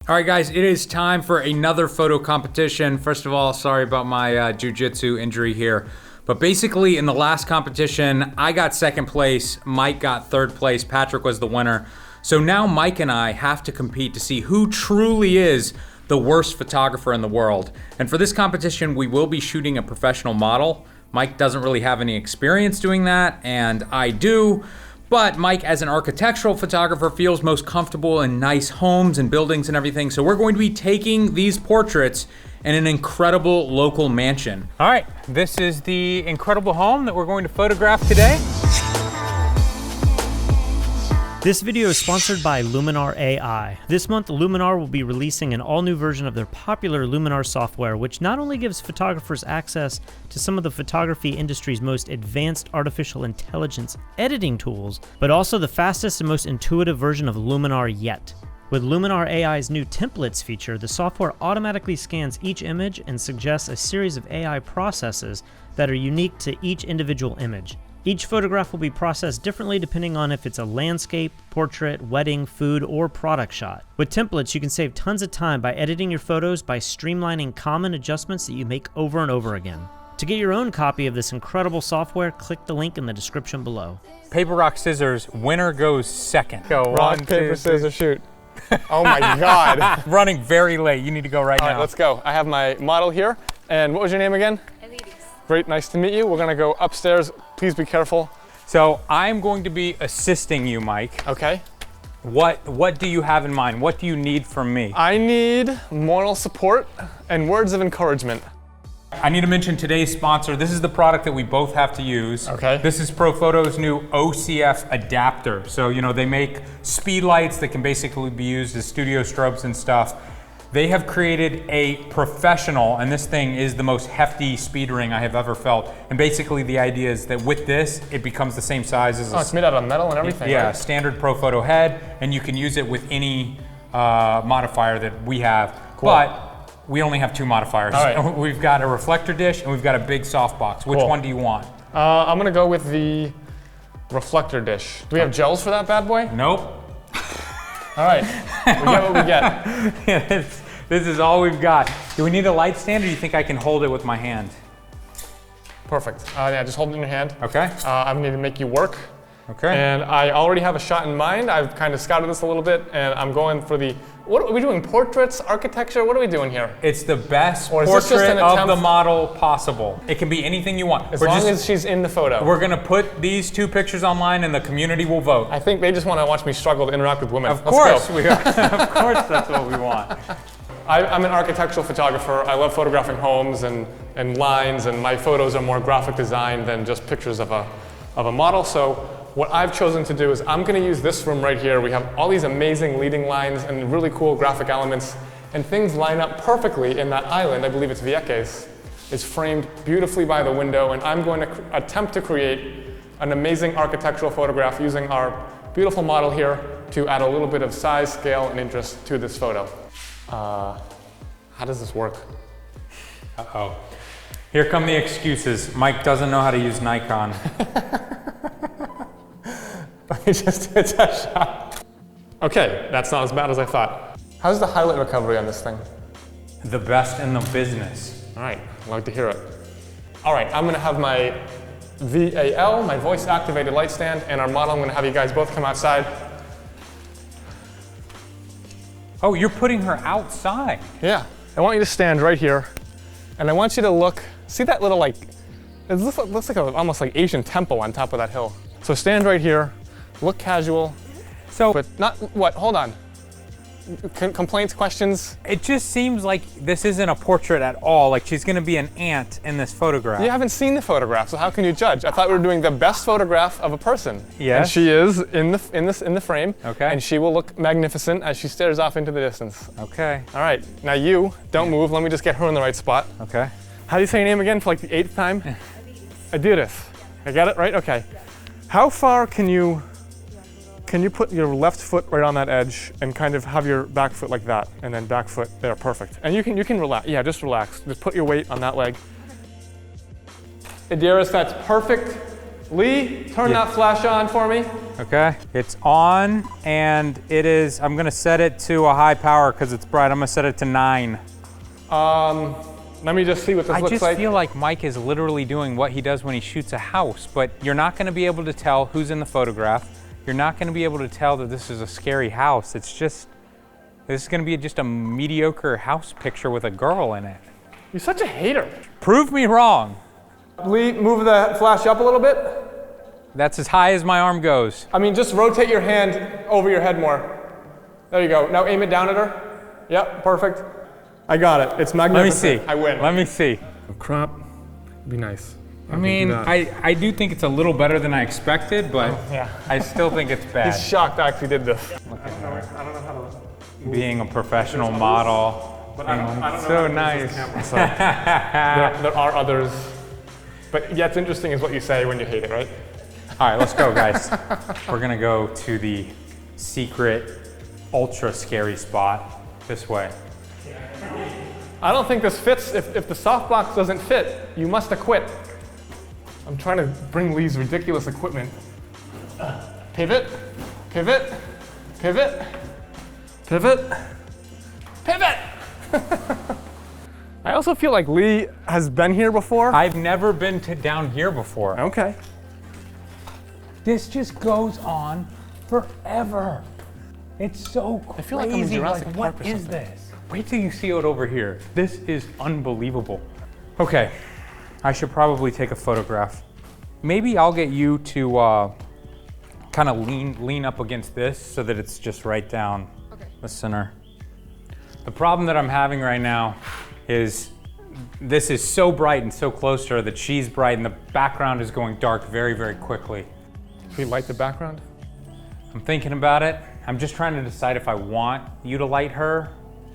All right, guys, it is time for another photo competition. First of all, sorry about my jiu-jitsu injury here. But basically, in the last competition, I got second place, Mike got third place, Patrick was the winner. So now Mike and I have to compete to see who truly is the worst photographer in the world. And for this competition, we will be shooting a professional model. Mike doesn't really have any experience doing that, and I do. But Mike, as an architectural photographer, feels most comfortable in nice homes and buildings and everything. So we're going to be taking these portraits in an incredible local mansion. All right, this is the incredible home that we're going to photograph today. This video is sponsored by Luminar AI. This month, Luminar will be releasing an all-new version of their popular Luminar software, which not only gives photographers access to some of the photography industry's most advanced artificial intelligence editing tools, but also the fastest and most intuitive version of Luminar yet. With Luminar AI's new templates feature, the software automatically scans each image and suggests a series of AI processes that are unique to each individual image. Each photograph will be processed differently depending on if it's a landscape, portrait, wedding, food, or product shot. With templates, you can save tons of time by editing your photos by streamlining common adjustments that you make over and over again. To get your own copy of this incredible software, click the link in the description below. Paper, rock, scissors, winner goes second. Go, rock, paper, scissors, shoot. Oh my God. Running very late, you need to go right now. All right, let's go. I have my model here. And what was your name again? Great, nice to meet you. We're gonna go upstairs. Please be careful. So I'm going to be assisting you, Mike. Okay. What do you have in mind? What do you need from me? I need moral support and words of encouragement. I need to mention today's sponsor. This is the product that we both have to use. Okay. This is ProPhoto's new OCF adapter. So, you know, they make speed lights that can basically be used as studio strobes and stuff. They have created a professional, and this thing is the most hefty speed ring I have ever felt. And basically the idea is that with this, it becomes the same size as it's made out of metal and everything, yeah, right? Standard ProPhoto head, and you can use it with any modifier that we have. Cool. But we only have two modifiers. All right. We've got a reflector dish and we've got a big softbox. Which one do you want? I'm gonna go with the reflector dish. Do we have gels for that bad boy? Nope. All right, we get what we get. This is all we've got. Do we need a light stand, or do you think I can hold it with my hand? Perfect. Yeah, just hold it in your hand. Okay. I'm going to make you work. Okay. And I already have a shot in mind. I've kind of scouted this a little bit, and I'm going for the, what are we doing, portraits, architecture? What are we doing here? It's the best or is this portrait just an of the model possible. It can be anything you want. As long as she's in the photo. We're going to put these two pictures online, and the community will vote. I think they just want to watch me struggle to interact with women. Of course, we are. Of course, that's what we want. I'm an architectural photographer. I love photographing homes and lines, and my photos are more graphic design than just pictures of a model. So what I've chosen to do is I'm going to use this room right here. We have all these amazing leading lines and really cool graphic elements, and things line up perfectly in that island. I believe it's Vieques. It's framed beautifully by the window, and I'm going to attempt to create an amazing architectural photograph using our beautiful model here to add a little bit of size, scale, and interest to this photo. How does this work? Uh-oh. Here come the excuses. Mike doesn't know how to use Nikon. Let me just hit that shot. Okay, that's not as bad as I thought. How's the highlight recovery on this thing? The best in the business. All right, I'd like to hear it. All right, I'm gonna have my VAL, my voice activated light stand, and our model. I'm gonna have you guys both come outside. Oh, you're putting her outside. Yeah, I want you to stand right here, and I want you to look, see that little it looks like almost like Asian temple on top of that hill. So stand right here, look casual, but not, what, hold on. Complaints, questions? It just seems like this isn't a portrait at all. Like she's gonna be an ant in this photograph. You haven't seen the photograph, so how can you judge? I thought we were doing the best photograph of a person. Yes. And she is in the frame. Okay. And she will look magnificent as she stares off into the distance. Okay. All right, now you, don't move. Let me just get her in the right spot. Okay. How do you say your name again for like the 8th time? Adidas. I got it right? Okay. How far can you put your left foot right on that edge and kind of have your back foot like that, and then back foot there, perfect. And you can relax, yeah, just relax. Just put your weight on that leg. Adidas, that's perfect. Lee, turn that flash on for me. Okay, it's on, and it is, I'm gonna set it to a high power because it's bright. I'm gonna set it to 9. Let me just see what this looks like. I just feel like Mike is literally doing what he does when he shoots a house, but you're not gonna be able to tell who's in the photograph. You're not gonna be able to tell that this is a scary house. It's just, this is gonna be just a mediocre house picture with a girl in it. You're such a hater. Prove me wrong. Lee, move the flash up a little bit. That's as high as my arm goes. I mean, just rotate your hand over your head more. There you go. Now aim it down at her. Yep, perfect. I got it. It's magnificent. Let me see. I win. Let me see. A crop would be nice. I mean, I do think it's a little better than I expected, but yeah. I still think it's bad. He's shocked I actually did this. Look at her. I don't know how to... Being a professional model. But I don't know so nice. Camera, so there are others. But yeah, it's interesting is what you say when you hate it, right? All right, let's go, guys. We're gonna go to the secret, ultra scary spot this way. I don't think this fits. If the softbox doesn't fit, you must acquit. I'm trying to bring Lee's ridiculous equipment. Pivot, pivot, pivot, pivot, pivot. I also feel like Lee has been here before. I've never been down here before. Okay. This just goes on forever. It's so crazy. I feel like I'm in Jurassic Park or what is something. this? Wait till you see it over here. This is unbelievable. Okay, I should probably take a photograph. Maybe I'll get you to kind of lean up against this so that it's just right down the center. The problem that I'm having right now is this is so bright and so close to her that she's bright and the background is going dark very, very quickly. Can we light the background? I'm thinking about it. I'm just trying to decide if I want you to light her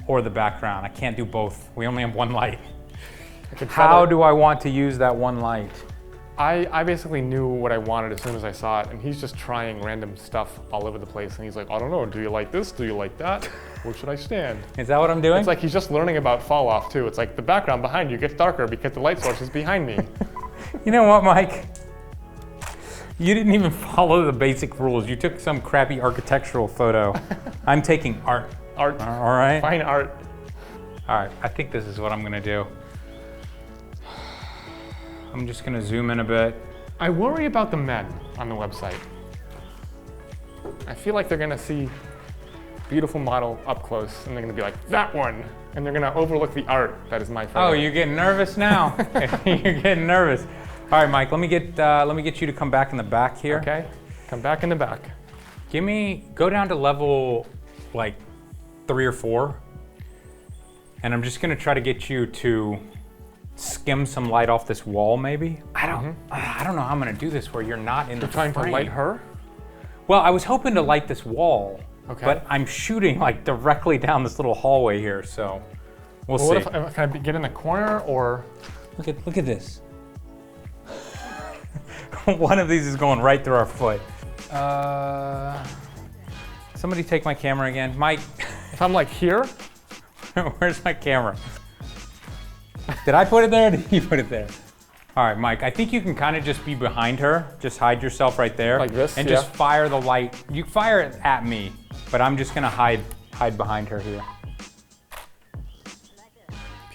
or the background. I can't do both. We only have one light. How do I want to use that one light? I basically knew what I wanted as soon as I saw it, and he's just trying random stuff all over the place, and he's like, I don't know, do you like this? Do you like that? Where should I stand? Is that what I'm doing? It's like he's just learning about fall off too. It's like the background behind you gets darker because the light source is behind me. You know what, Mike? You didn't even follow the basic rules. You took some crappy architectural photo. I'm taking art. Art. All right? Fine art. All right, I think this is what I'm gonna do. I'm just gonna zoom in a bit. I worry about the men on the website. I feel like they're gonna see beautiful model up close and they're gonna be like, that one. And they're gonna overlook the art that is my photo. Oh, you're getting nervous now. You're getting nervous. All right, Mike, let me get you to come back in the back here. Okay, come back in the back. Go down to level like 3 or 4. And I'm just gonna try to get you to skim some light off this wall, maybe. I don't know how I'm gonna do this where you're not in the frame. You're trying to light her? Well, I was hoping to light this wall, but I'm shooting like directly down this little hallway here, so we'll see. What can I get in the corner or? Look at this. One of these is going right through our foot. Somebody take my camera again. Mike. If I'm like here? Where's my camera? Did I put it there or did you put it there? All right, Mike, I think you can kind of just be behind her. Just hide yourself right there. Like this, and just fire the light. You fire it at me, but I'm just gonna hide behind her here.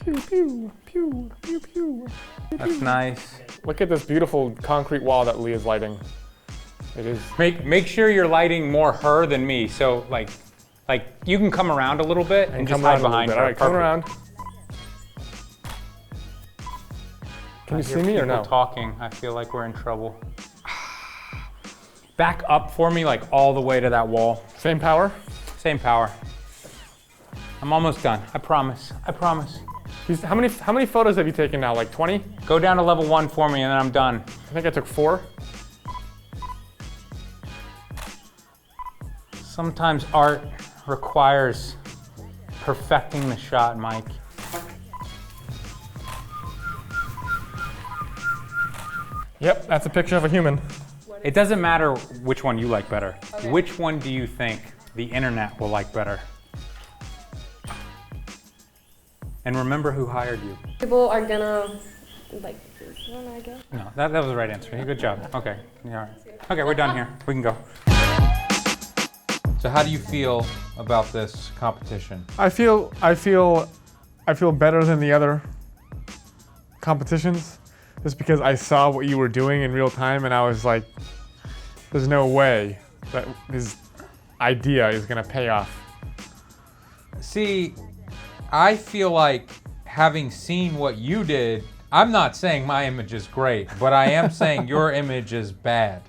Pew, pew, pew, pew, pew. That's nice. Look at this beautiful concrete wall that Lee is lighting. It is. Make sure you're lighting more her than me. So like you can come around a little bit and just hide behind her. All right, come around. Can you see me or no? Talking. I feel like we're in trouble. Back up for me, like all the way to that wall. Same power? Same power. I'm almost done. I promise. I promise. How many photos have you taken now? Like 20? Go down to level 1 for me and then I'm done. I think I took 4. Sometimes art requires perfecting the shot, Mike. Yep, that's a picture of a human. It doesn't matter which one you like better. Okay. Which one do you think the internet will like better? And remember who hired you. People are gonna like this one, I guess. No, that was the right answer. Good job. Okay. Yeah. Okay, we're done here. We can go. So how do you feel about this competition? I feel better than the other competitions, just because I saw what you were doing in real time, and I was like, "There's no way that this idea is gonna pay off." See, I feel like having seen what you did, I'm not saying my image is great, but I am saying your image is bad.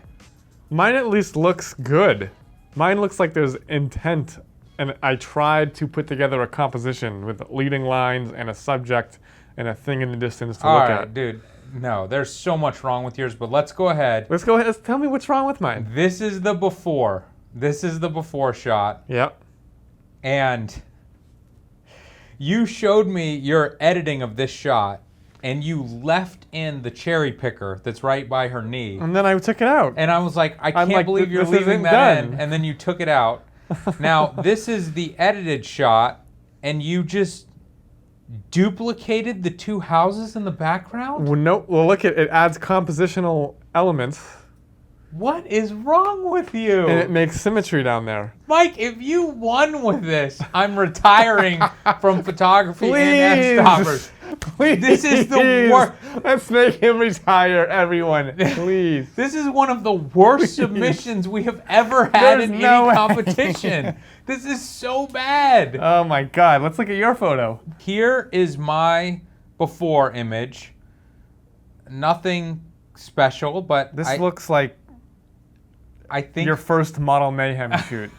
Mine at least looks good. Mine looks like there's intent, and I tried to put together a composition with leading lines and a subject and a thing in the distance to look at. Dude. No, there's so much wrong with yours, but let's go ahead. Let's go ahead. Tell me what's wrong with mine. This is the before. This is the before shot. Yep. And you showed me your editing of this shot, and you left in the cherry picker that's right by her knee. And then I took it out. And I was like, I can't like, believe you're this leaving isn't that done. in. And then you took it out. Now, this is the edited shot, and you just duplicated the two houses in the background? Well, no. Well, look, it adds compositional elements. What is wrong with you? And it makes symmetry down there. Mike, if you won with this, I'm retiring from photography and Fstoppers. Please. This is the worst. Let's make him retire, everyone. Please. This is one of the worst submissions we have ever had There's in no any way. competition. This is so bad. Oh my God. Let's look at your photo. Here is my before image. Nothing special, but This looks like I think your first Model Mayhem shoot.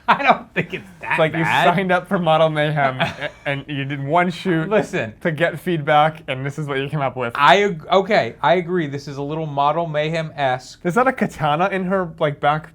I don't think it's that It's like bad. you signed up for Model Mayhem and you did one shoot Listen, to get feedback, and this is what you came up with. okay, I agree. This is a little Model Mayhem-esque. Is that a katana in her back,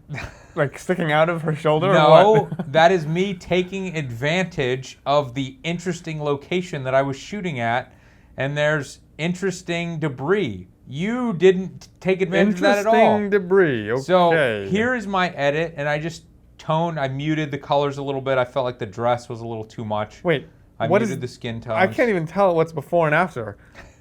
like sticking out of her shoulder? Or No, what? that is me taking advantage of the interesting location that I was shooting at, and there's interesting debris. You didn't take advantage of that at all. Interesting debris. Okay. So here is my edit, and I just I muted the colors a little bit. I felt like the dress was a little too much. Wait, I what muted is the skin tones. I can't even tell what's before and after.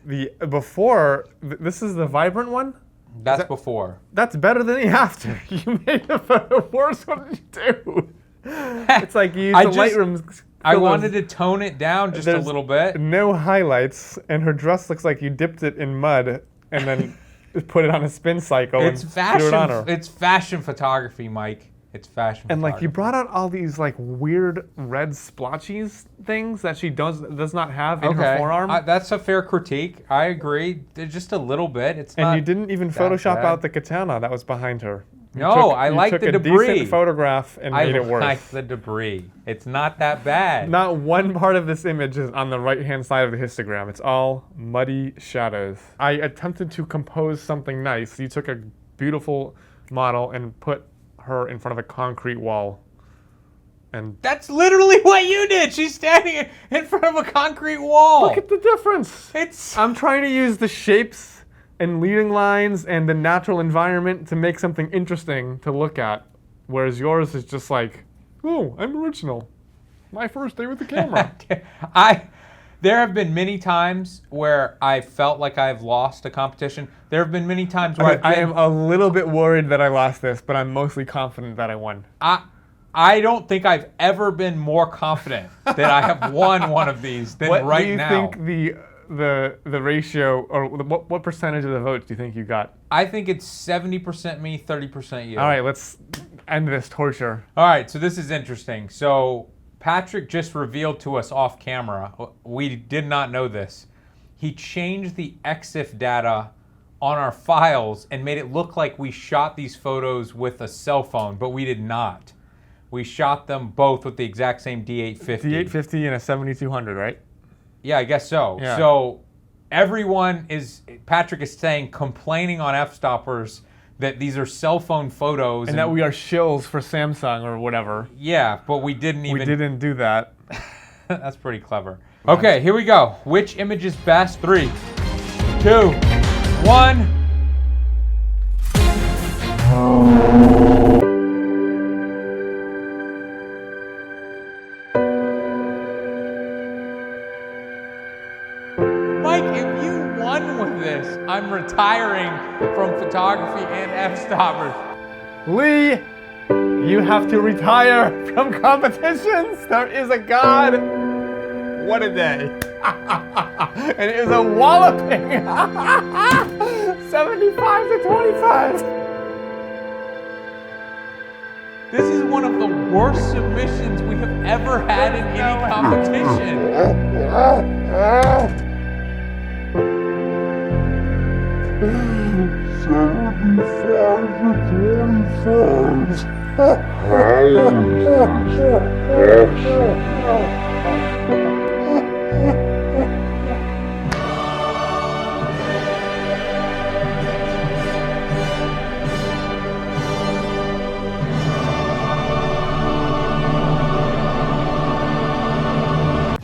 The before, this is the vibrant one? That's before. That's better than the after. You made a photo worse. What did you do? It's like you used the Lightroom. I wanted to tone it down just a little bit. No highlights, and her dress looks like you dipped it in mud and then put it on a spin cycle It's and fashion. threw it on her. It's fashion photography, Mike. It's fashion. And like photography. you brought out all these like weird red splotchies things that she does not have in her forearm. That's a fair critique. I agree. They're just a little bit. It's and not you didn't even that Photoshop bad. out the katana that was behind her. No, I like the You took a debris. decent photograph and made it worse. I like the debris. It's not that bad. Not one part of this image is on the right-hand side of the histogram. It's all muddy shadows. I attempted to compose something nice. You took a beautiful model and put her in front of a concrete wall. And That's literally what you did. She's standing in front of a concrete wall. look at the difference. It's I'm trying to use the shapes and leading lines and the natural environment to make something interesting to look at. Whereas yours is just like, oh, I'm original. My first day with the camera. There have been many times where I felt like I've lost a competition. There have been many times where I am a little bit worried that I lost this, but I'm mostly confident that I won. I don't think I've ever been more confident that I have won one of these than What right do you now. think the ratio, or what percentage of the votes do you think you got? I think it's 70% me, 30% you. All right, let's end this torture. All right, so this is interesting. So Patrick just revealed to us off camera, we did not know this. He changed the EXIF data on our files and made it look like we shot these photos with a cell phone, but we did not. We shot them both with the exact same D850. D850 and a 7200, right? Yeah, I guess so. Yeah. So Patrick is saying, complaining on Fstoppers that these are cell phone photos. And that we are shills for Samsung or whatever. Yeah, but we didn't even. We didn't do that. That's pretty clever. Okay, here we go. Which image is best? 3, 2, 1. Mike, if you won with this, I'm retiring from photography and Fstoppers. Lee You have to retire from competitions. There is a God. What a day. And it was a walloping 75 to 25. This is one of the worst submissions we have ever had in any competition.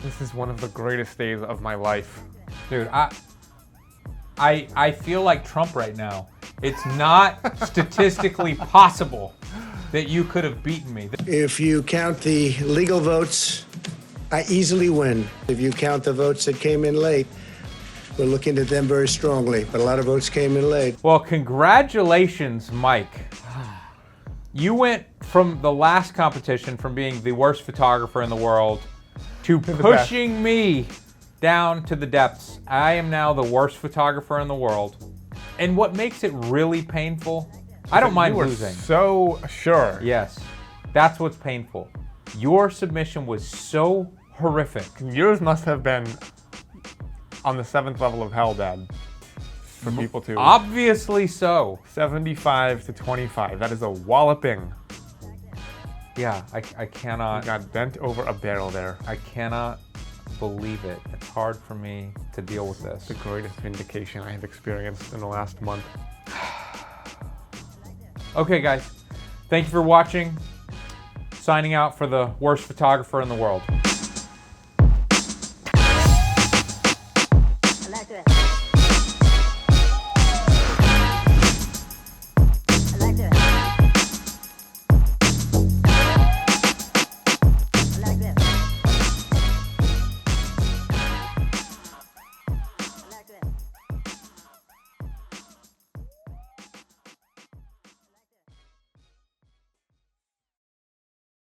This is one of the greatest days of my life. Dude, I feel like Trump right now. It's not statistically possible that you could have beaten me. If you count the legal votes, I easily win. If you count the votes that came in late, we're looking at them very strongly, but a lot of votes came in late. Well, congratulations, Mike. You went from the last competition from being the worst photographer in the world to pushing me down to the depths. I am now the worst photographer in the world. And what makes it really painful, I don't mind losing. So sure. Yes, that's what's painful. Your submission was so horrific. Yours must have been on the 7th level of hell, Dad. For people to. Obviously so. 75 to 25. That is a walloping. Yeah, I cannot. You got bent over a barrel there. I cannot believe it. It's hard for me to deal with this. The greatest vindication I have experienced in the last month. Okay, guys. Thank you for watching. Signing out for the worst photographer in the world. I like that.